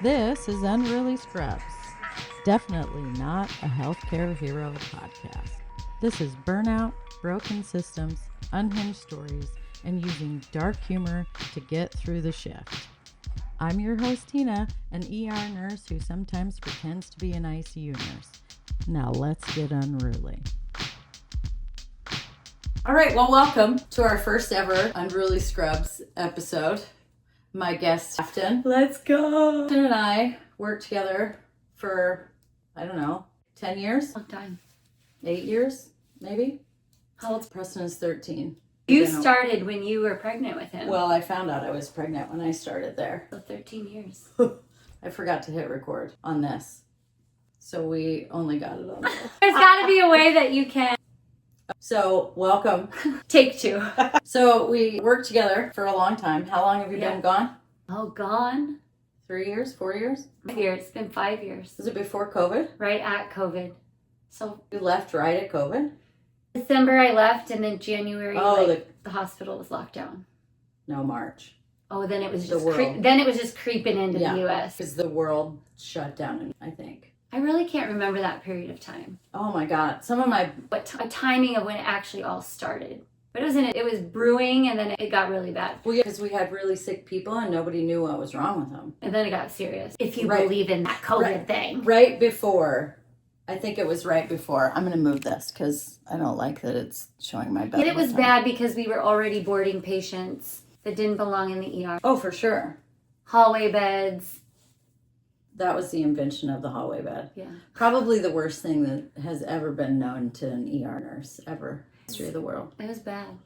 This is Unruly Scrubs. Definitely not a healthcare hero podcast. This is burnout, broken systems, unhinged stories, and using dark humor to get through the shift. I'm your host, Tina, an ER nurse who sometimes pretends to be an ICU nurse. Now let's get unruly. All right, well, welcome to our first ever Unruly Scrubs episode. My guest, Aftan. Let's go. Aftan and I worked together for, 10 years? Long time. 8 years, maybe? How old? Preston is 13. You started when you were pregnant with him. Well, I found out I was pregnant when I started there. So 13 years. I forgot to hit record on this. So we only got it on this. There's got to be a way that you can. So, welcome. Take two. So, we worked together for a long time. How long have you been gone? Oh, gone? 3 years? 4 years? 5 years. It's been 5 years. Was it before COVID? Right at COVID. So, You left right at COVID? December I left, and then January, the hospital was locked down. No, March. Oh, then it was The just world. creeping into the U.S. Because the world shut down, I think. I really can't remember that period of time. Oh my God. Some of my... What timing of when it actually all started. But it was brewing, and then it got really bad. Well, yeah, because we had really sick people and nobody knew what was wrong with them. And then it got serious. If you Right. believe in that COVID thing. Right before. I think it was right before. I'm going to move this because I don't like that it's showing my belly. And it was bad because we were already boarding patients that didn't belong in the ER. Oh, for sure. Hallway beds. That was the invention of the hallway bed. Yeah. Probably the worst thing that has ever been known to an ER nurse ever in the history of the world. It was bad.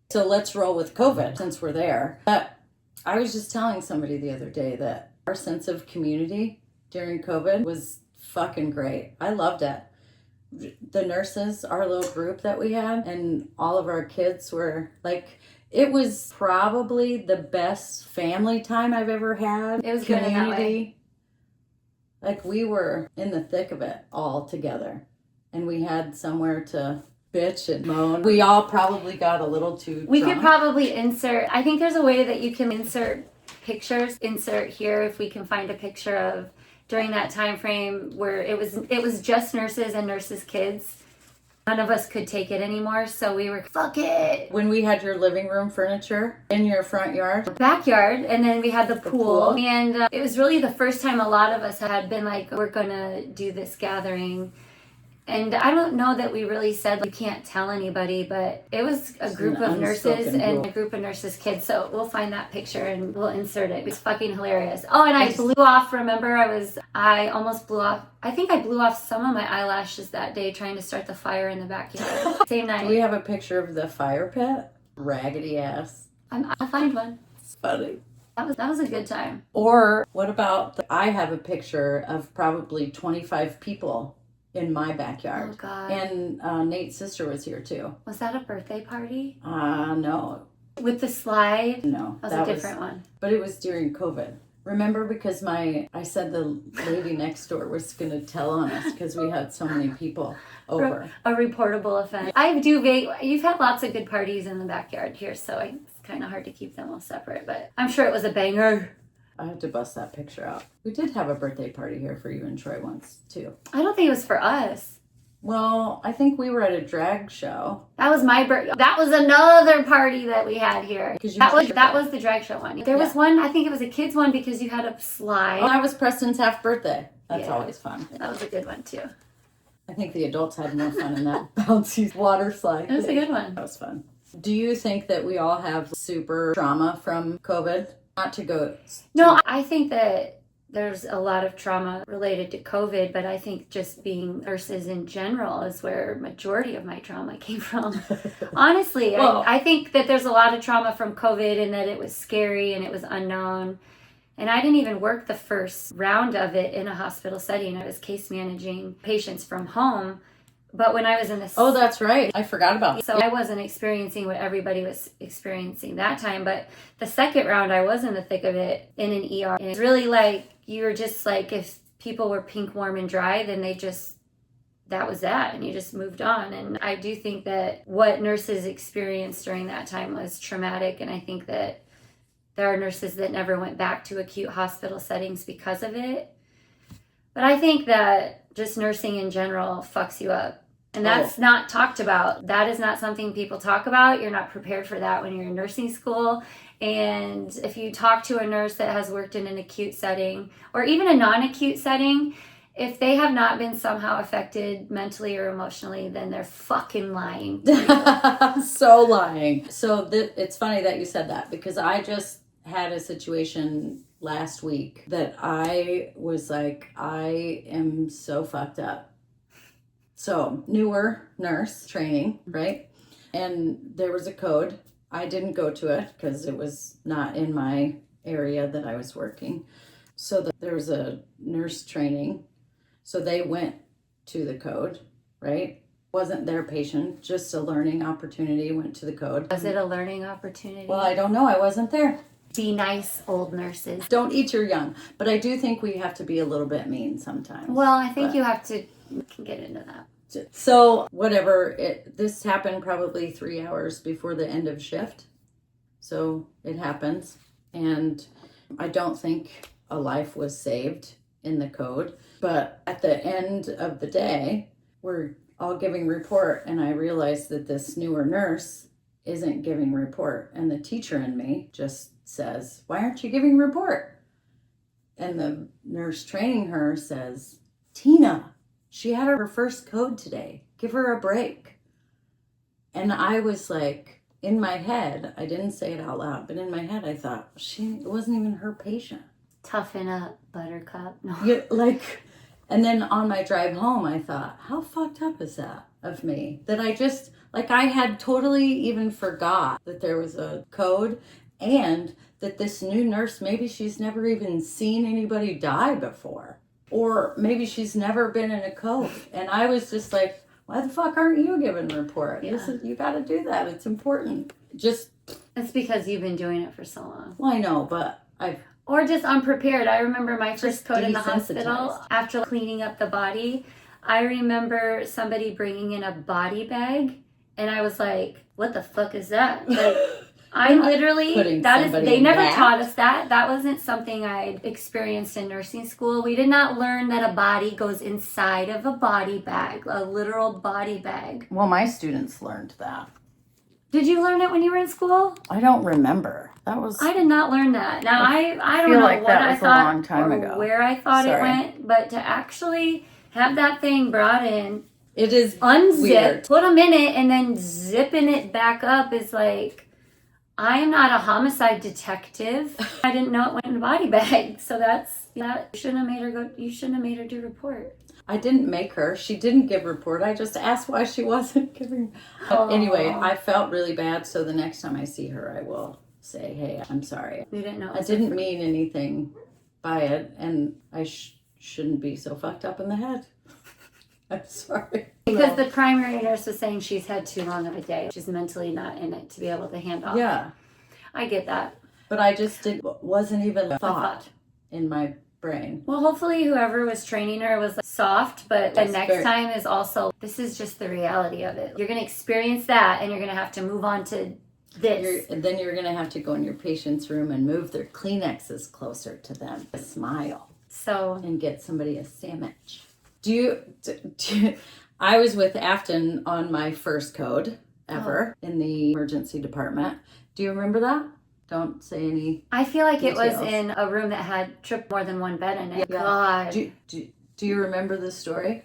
So let's roll with COVID since we're there. But I was just telling somebody the other day that our sense of community during COVID was fucking great. I loved it. The nurses, our little group that we had, and all of our kids were like, it was probably the best family time I've ever had. It was good in that way. Like we were in the thick of it all together. And we had somewhere to bitch and moan. We all probably got a little too We drunk. could probably I think there's a way that you can insert pictures. Insert here if we can find a picture of during that time frame where it was just nurses and nurses' kids. None of us could take it anymore, so we were, fuck it. When we had your living room furniture in your front yard. Backyard, and then we had the pool. pool. And it was really the first time a lot of us had been like, we're gonna do this gathering. And I don't know that we really said you can't tell anybody, but it was a group of nurses and a group of nurses' kids. So we'll find that picture and we'll insert it. It was fucking hilarious. Oh, and I blew off. Remember, I almost blew off. I think I blew off some of my eyelashes that day trying to start the fire in the backyard. Same night. Do we have a picture of the fire pit? Raggedy ass. I'll find one. It's funny. That was a good time. Or what about, I have a picture of probably 25 people in my backyard. Oh, God. And Nate's sister was here too. Was that a birthday party? No. With the slide? No. That was a different one. But it was during COVID. Remember, because I said the lady next door was going to tell on us because we had so many people over. A reportable offense. You've had lots of good parties in the backyard here, so it's kind of hard to keep them all separate, but I'm sure it was a banger. I had to bust that picture out. We did have a birthday party here for you and Troy once, too. I don't think it was for us. Well, I think we were at a drag show. That was my birthday. That was another party that we had here. That was the drag show one. There was one, I think it was a kids one because you had a slide. Oh, that was Preston's half birthday. That's always fun. That was a good one, too. I think the adults had more fun in that bouncy water slide. It was a good one. That was fun. Do you think that we all have super trauma from COVID? Not to go... No, I think that there's a lot of trauma related to COVID, but I think just being nurses in general is where majority of my trauma came from. Honestly, well, I think that there's a lot of trauma from COVID and that it was scary and it was unknown. And I didn't even work the first round of it in a hospital setting. I was case managing patients from home. But when I was in the... Oh, that's right. I forgot about that. So I wasn't experiencing what everybody was experiencing that time. But the second round, I was in the thick of it in an ER. And it's really like, you were just like, if people were pink, warm, and dry, then that was that. And you just moved on. And I do think that what nurses experienced during that time was traumatic. And I think that There are nurses that never went back to acute hospital settings because of it. But I think that just nursing in general fucks you up. And that's not talked about. That is not something people talk about. You're not prepared for that when you're in nursing school. And if you talk to a nurse that has worked in an acute setting or even a non-acute setting, if they have not been somehow affected mentally or emotionally, then they're fucking lying. So lying. So it's funny that you said that, because I just had a situation last week that I was like, I am so fucked up. So, newer nurse training, right? And there was a code. I didn't go to it because it was not in my area that I was working. So there was a nurse training. So they went to the code, right? Wasn't their patient, just a learning opportunity, went to the code. Was it a learning opportunity? Well, I don't know. I wasn't there. Be nice, old nurses. Don't eat your young. But I do think we have to be a little bit mean sometimes. Well, I think you have to get into that. So whatever, this happened probably 3 hours before the end of shift. So it happens. And I don't think a life was saved in the code. But at the end of the day, we're all giving report. And I realized that this newer nurse isn't giving report. And the teacher in me just says, why aren't you giving report? And the nurse training her says, Tina, she had her first code today. Give her a break. And I was like, in my head, I didn't say it out loud, but in my head I thought, it wasn't even her patient. Toughen up, buttercup. No. And then on my drive home, I thought, how fucked up is that of me? That I just, I had totally even forgot that there was a code, and that this new nurse, maybe she's never even seen anybody die before. Or maybe she's never been in a code. And I was just like, why the fuck aren't you giving a report? Yeah. You got to do that. It's important. It's because you've been doing it for so long. Well, I know, but Or just unprepared. I remember my first code in the hospital, after cleaning up the body, I remember somebody bringing in a body bag, and I was like, what the fuck is that? Like, I literally, they never taught us that. That wasn't something I experienced in nursing school. We did not learn that a body goes inside of a body bag, a literal body bag. Well, my students learned that. Did you learn it when you were in school? I don't remember. I did not learn that. Now, I don't know like what that I was thought a long time ago. Where I thought it went, but to actually have that thing brought in, it is unzipped, weird. Put them in it, and then zipping it back up is like, I am not a homicide detective. I didn't know it went in a body bag. So that you shouldn't have made her do report. I didn't make her. She didn't give report. I just asked why she wasn't giving. But anyway, I felt really bad. So the next time I see her, I will say, hey, I'm sorry. You didn't know. I didn't mean anything by it. And I shouldn't be so fucked up in the head. I'm sorry. Because the primary nurse was saying she's had too long of a day. She's mentally not in it to be able to handle. Yeah. I get that. But I just wasn't even a thought in my brain. Well, hopefully whoever was training her was soft, but the next time is also, this is just the reality of it. You're going to experience that, and you're going to have to move on to this. Then you're going to have to go in your patient's room and move their Kleenexes closer to them. Smile. And get somebody a sandwich. I was with Aftan on my first code ever in the emergency department. Do you remember that? Don't say any. I feel like details. It was in a room that had more than one bed in it. Yeah. God. Do you remember the story?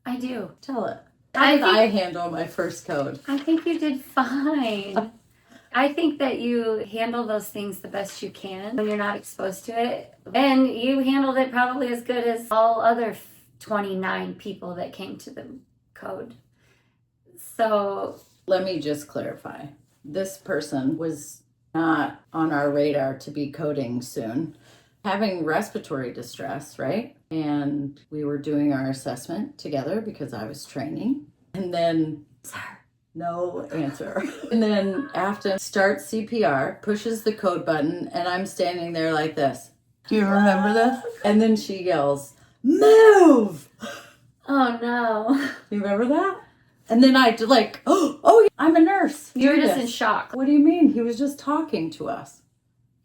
I do. Tell it. How did I handle my first code? I think you did fine. I think that you handle those things the best you can when you're not exposed to it. And you handled it probably as good as all other 29 people that came to the code. So let me just clarify. This person was not on our radar to be coding soon. Having respiratory distress, right? And we were doing our assessment together because I was training. And then, no answer. And then Aftan starts CPR, pushes the code button, and I'm standing there like this. Do you remember this? And then she yells, move! Oh no. You remember that? And then I oh, I'm a nurse. You were just in shock. What do you mean? He was just talking to us.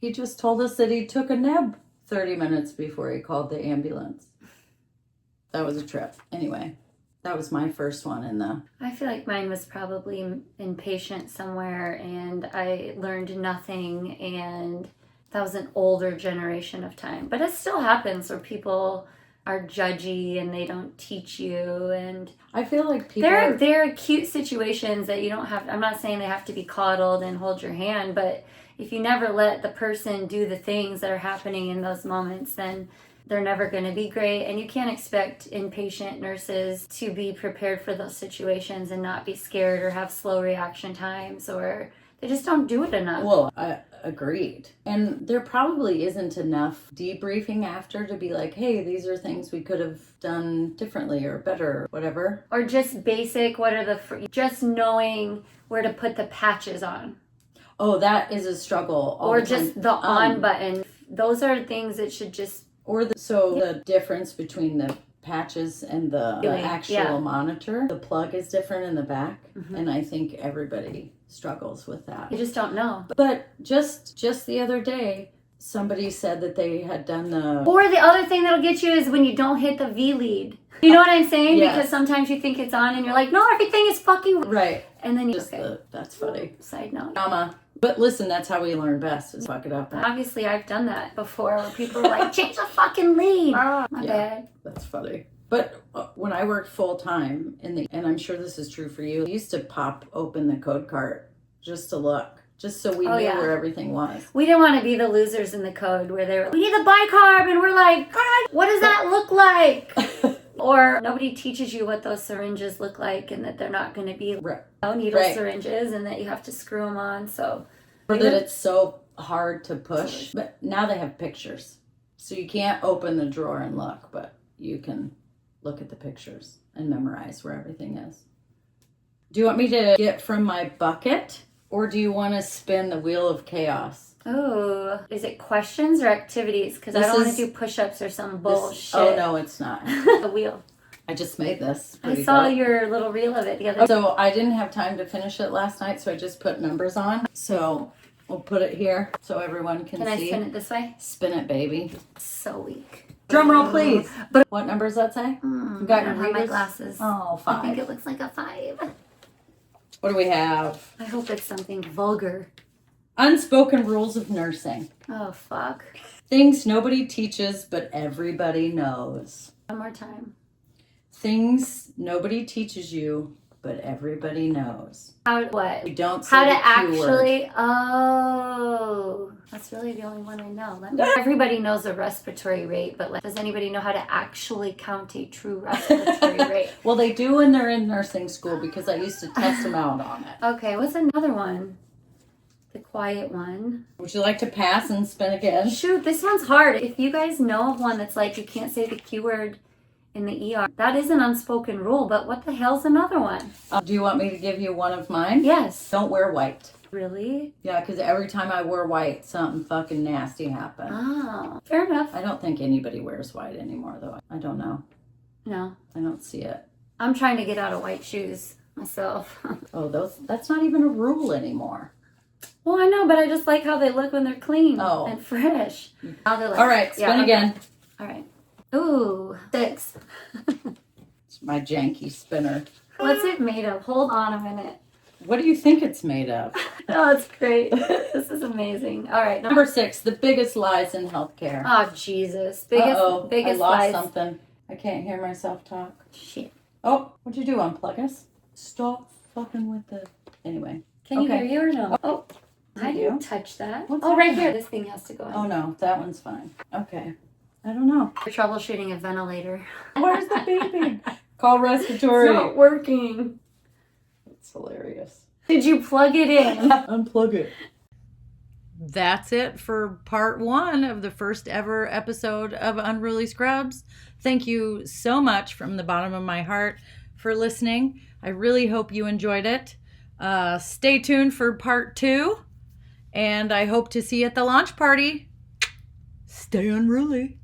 He just told us that he took a neb 30 minutes before he called the ambulance. That was a trip. Anyway, that was my first one in the... I feel like mine was probably inpatient somewhere and I learned nothing, and that was an older generation of time. But it still happens where people are judgy and they don't teach you, and I feel like people there are cute situations that you don't have. I'm not saying they have to be coddled and hold your hand, but if you never let the person do the things that are happening in those moments, then they're never going to be great. And you can't expect inpatient nurses to be prepared for those situations and not be scared or have slow reaction times, or they just don't do it enough. Well, I agreed. And there probably isn't enough debriefing after to be like, hey, these are things we could have done differently or better or whatever. Or just basic, just knowing where to put the patches on. Oh, that is a struggle. Or just the on button. Those are things that should just... The difference between the patches and the actual monitor, the plug is different in the back. Mm-hmm. And I think everybody struggles with that. You just don't know. But just the other day, somebody said that they had done the... Or the other thing that'll get you is when you don't hit the V lead. You know what I'm saying? Yes. Because sometimes you think it's on and you're like, no, everything is fucking... Right. And then you... That's funny. Side note. Drama. But listen, that's how we learn best, is fuck it up. Obviously, I've done that before where people are like, change the fucking lead. My bad. That's funny. But when I worked full time and I'm sure this is true for you, I used to pop open the code cart just to look, just so we knew where everything was. We didn't want to be the losers in the code where they were like, we need the bicarb, and we're like, God, what does that look like? Or nobody teaches you what those syringes look like and that they're not going to be needle syringes and that you have to screw them on. Or that it's so hard to push. But now they have pictures. So you can't open the drawer and look, but you can look at the pictures and memorize where everything is. Do you want me to get from my bucket, or do you want to spin the wheel of chaos? Oh, is it questions or activities? Because I don't want to do push-ups or some bullshit. Oh, no, it's not. The wheel. I just made this. I saw your little reel of it the other day. So I didn't have time to finish it last night, so I just put numbers on. So we'll put it here so everyone can see. Can I spin it this way? Spin it, baby. So weak. Drum roll, please. But what number does that say? You got your my glasses. Oh, 5. I think it looks like a 5. What do we have? I hope it's something vulgar. Unspoken rules of nursing. Oh, fuck. Things nobody teaches, but everybody knows. One more time. Things nobody teaches you, but everybody knows. What? You don't say how to the Q actually... word. Oh, that's really the only one I know. Everybody knows the respiratory rate, but does anybody know how to actually count a true respiratory rate? Well, they do when they're in nursing school because I used to test them out on it. Okay, what's another one? The quiet one. Would you like to pass and spin again? Shoot, this one's hard. If you guys know of one that's like you can't say the Q word in the ER, that is an unspoken rule, but what the hell's another one? Do you want me to give you one of mine? Yes. Don't wear white. Really? Yeah, because every time I wear white, something fucking nasty happened. Oh, fair enough. I don't think anybody wears white anymore, though. I don't know. No. I don't see it. I'm trying to get out of white shoes myself. Oh, that's not even a rule anymore. Well, I know, but I just like how they look when they're clean and fresh. Now they're like, all right, spin again. All right. Ooh, 6. It's my janky spinner. What's it made of? Hold on a minute. What do you think it's made of? Oh, it's great. This is amazing. All right. Number 6, the biggest lies in healthcare. Oh, Jesus. Biggest I lost lies. something. I can't hear myself talk. Shit. Oh, what'd you do? Unplug us? Stop fucking with the... Anyway. Can you hear you or no? Oh, I didn't touch that. Right here. This thing has to go in. Oh, no. That one's fine. Okay. I don't know. You're troubleshooting a ventilator. Where's the beeping? Call respiratory. It's not working. It's hilarious. Did you plug it in? Unplug it. That's it for part 1 of the first ever episode of Unruly Scrubs. Thank you so much from the bottom of my heart for listening. I really hope you enjoyed it. Stay tuned for part 2, and I hope to see you at the launch party. Stay unruly.